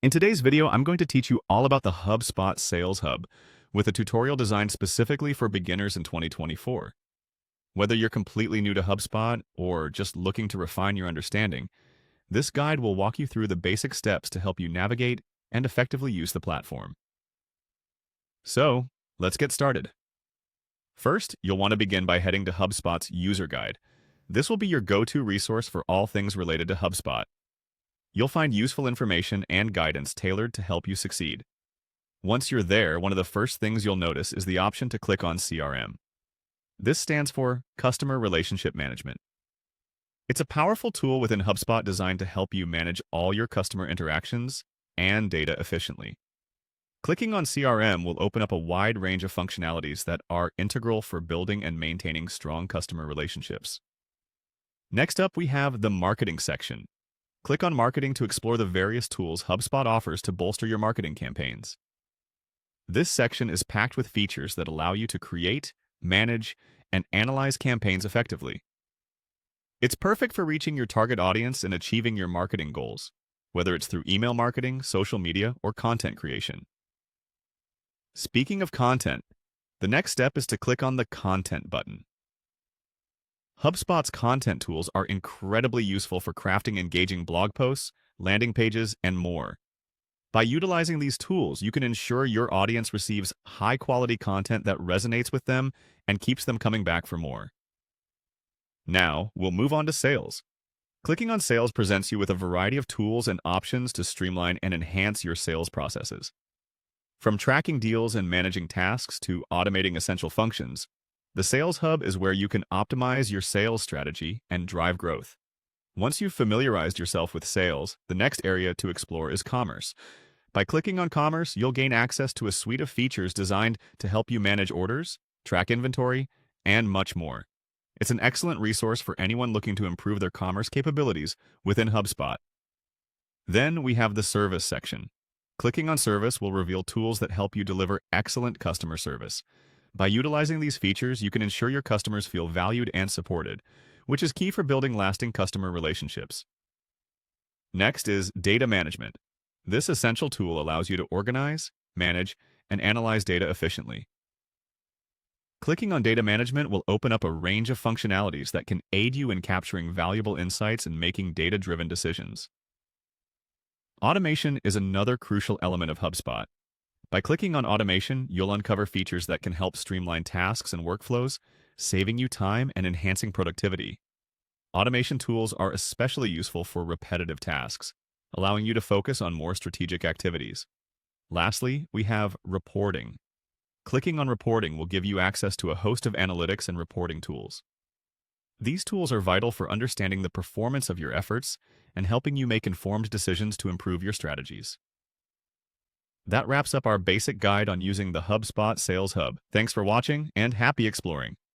In today's video, I'm going to teach you all about the HubSpot Sales Hub with a tutorial designed specifically for beginners in 2024. Whether you're completely new to HubSpot or just looking to refine your understanding, this guide will walk you through the basic steps to help you navigate and effectively use the platform. So, let's get started. First, you'll want to begin by heading to HubSpot's user guide. This will be your go-to resource for all things related to HubSpot. You'll find useful information and guidance tailored to help you succeed. Once you're there, one of the first things you'll notice is the option to click on CRM. This stands for Customer Relationship Management. It's a powerful tool within HubSpot designed to help you manage all your customer interactions and data efficiently. Clicking on CRM will open up a wide range of functionalities that are integral for building and maintaining strong customer relationships. Next up, we have the Marketing section. Click on Marketing to explore the various tools HubSpot offers to bolster your marketing campaigns. This section is packed with features that allow you to create, manage, and analyze campaigns effectively. It's perfect for reaching your target audience and achieving your marketing goals, whether it's through email marketing, social media, or content creation. Speaking of content, the next step is to click on the Content button. HubSpot's content tools are incredibly useful for crafting engaging blog posts, landing pages, and more. By utilizing these tools, you can ensure your audience receives high-quality content that resonates with them and keeps them coming back for more. Now, we'll move on to sales. Clicking on Sales presents you with a variety of tools and options to streamline and enhance your sales processes. From tracking deals and managing tasks to automating essential functions, the Sales Hub is where you can optimize your sales strategy and drive growth. Once you've familiarized yourself with sales, the next area to explore is commerce. By clicking on Commerce, you'll gain access to a suite of features designed to help you manage orders, track inventory, and much more. It's an excellent resource for anyone looking to improve their commerce capabilities within HubSpot. Then we have the Service section. Clicking on Service will reveal tools that help you deliver excellent customer service. By utilizing these features, you can ensure your customers feel valued and supported, which is key for building lasting customer relationships. Next is Data Management. This essential tool allows you to organize, manage, and analyze data efficiently. Clicking on Data Management will open up a range of functionalities that can aid you in capturing valuable insights and making data-driven decisions. Automation is another crucial element of HubSpot. By clicking on Automation, you'll uncover features that can help streamline tasks and workflows, saving you time and enhancing productivity. Automation tools are especially useful for repetitive tasks, allowing you to focus on more strategic activities. Lastly, we have Reporting. Clicking on Reporting will give you access to a host of analytics and reporting tools. These tools are vital for understanding the performance of your efforts and helping you make informed decisions to improve your strategies. That wraps up our basic guide on using the HubSpot Sales Hub. Thanks for watching and happy exploring.